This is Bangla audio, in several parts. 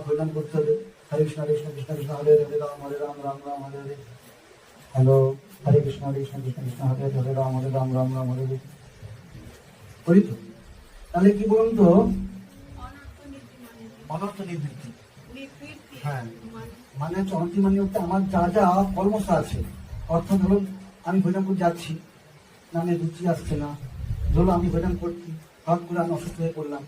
হরিনাম করতে হবে। হরে কৃষ্ণ কৃষ্ণ কৃষ্ণ হরে হরে, হরে রাম হরে রাম রাম রাম হরে হরে। হ্যালো, হরে কৃষ্ণ কৃষ্ণ কৃষ্ণ হরে হরে, হরে রাম হরে রাম রাম রাম হরে হরে। করি তো? তাহলে কি বলুন তো, অনর্থ নিবৃত্তি। হ্যাঁ, মানে হচ্ছে অনর্থ মানে হচ্ছে আমার যা যা কর্মসা আছে। অর্থাৎ ধরুন আমি হরিনাম করে যাচ্ছি, নামে রুচি আসছে না, ধরুন আমি হরিনাম করছি, হঠাৎ করে আমি অসুস্থ হয়ে পড়লাম,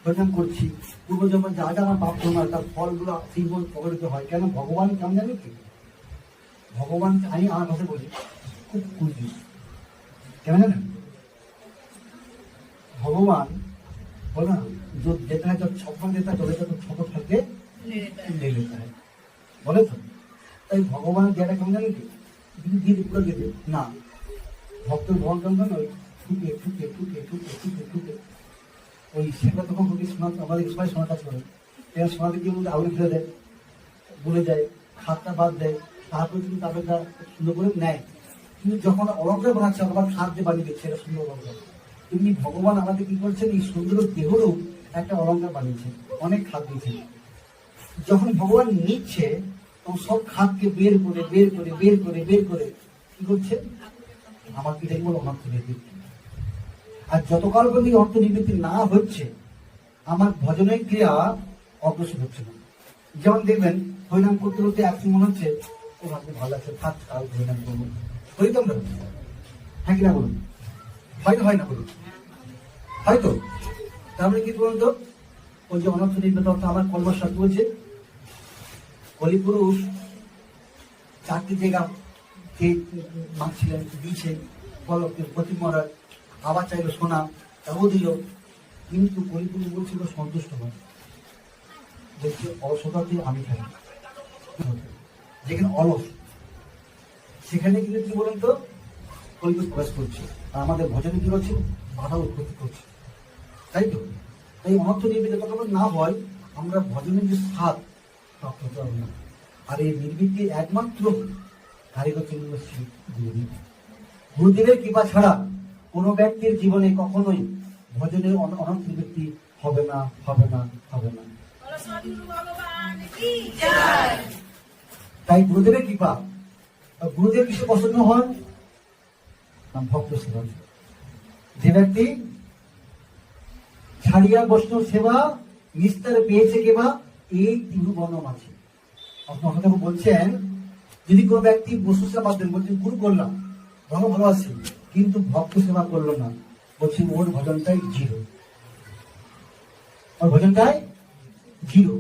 হরিনাম করছি, পূর্বজন্মের যা যা আমার প্রাপ্ত নয় তার ফলগুলো জীবন প্রকটিত হয়। কেন? ভগবান কেমন জানি কি, ভগবান আমি আমার ভাষায় বলি খুব কুজি। কেন জানেন? ভগবান বলে না, जो देता है जब छप्पन देता है, तो ছোট থাকে ले लेता है, বলে তো। তাই ভগবান যেটা কেমন জানি কি, দিয়ে পুরো দেবে না, ভক্ত ভগবান কেমন ওই ঠুকে ঠুকে ঠুকে ঠুকে ঠুকে ঠুকে ওই সেটা তখন খুবই শোনা, আমাদের সবাই শোনা কাজ করে। এরা শোনাতে গিয়ে আগুনে ফেলে দেয়, বলে যায়, খাতটা বাদ দেয়, তারপরে কিন্তু তাদেরটা সুন্দর করে নেয়। কিন্তু যখন অলঙ্কার বানাচ্ছে আবার খাদ দিয়ে বানিয়ে দিচ্ছে, এটা সুন্দর অলঙ্কার। তেমনি ভগবান আমাদের কি করছেন, এই সুন্দর দেহরও একটা অলঙ্কার বানিয়েছে, অনেক খাদ দিয়েছে। যখন ভগবান নিচ্ছে তখন সব খাদকে বের করে বের করে বের করে বের করে কি করছে, আমাকে এটাই বলো অনর্থ নিবৃত্তি। আর যতকাল পর্যন্ত অর্থ নিবৃত্তি না হচ্ছে, আমার ভজনের ক্রিয়া অগ্রসর হচ্ছে না। যেমন দেখবেন হরিনাম করতে করতে একদিন মনে হচ্ছে ও ভাবতে ভালো লাগছে, থাক কাল হরিনাম করবো, হরিতাম না। হ্যাঁ কিনা বলুন? হয় না বলুন? হয়তো। তারপরে কি বলুন তো, ওই যে অনর্থ নিবৃত্তি অর্থ আমার কর্মসাত বলছে, কলিপুরুষ 4টি জায়গা মাগছিলেন, দিয়েছে, প্রতি মহারাজ আবার চাইলো সোনা, তাও দিল, কিন্তু কলিপুরুষ বলছিল সন্তুষ্ট নয়, বলছে অলসতাতে আমি খাই। যেখানে অলস সেখানে কিন্তু কি বলুন তো, কলিপুরুষ প্রবেশ করছে, আর আমাদের ভজনে কি হচ্ছে, বাধা উৎপত্তি করছে, তাই তো। তাই অনর্থ নিবৃত্তি যতক্ষণ না হয় আমরা ভজনের যে স্বাদ প্রাপ্ত হতে হবে না। আর এই নিবৃত্তি একমাত্র কারিগর চন্দ্র শ্রী গুরুদেব। গুরুদেবের কৃপা ছাড়া কোনো ব্যক্তির জীবনে কখনোই ভজনের অনর্থ নিবৃত্তি হবে না, হবে না, হবে না। তাই গুরুদেবের কৃপা, গুরুদেব কিসে পছন্দ হন? ভক্ত সেবা। যে ব্যক্তি ছাড়িয়া বৈষ্ণব সেবা নিস্তার পেয়েছে কেবা, এই তিরুবর্ণম আছে। আপনার বলছেন, যদি কোনো ব্যক্তি বৈষ্ণব সেবা বাদ দেন, বলছেন গুরু করলাম, ভালো আছে, কিন্তু ভক্ত সেবা করলো না, বলছি ওর ভজনটাই জিরো, ওর ভজনটাই জিরো।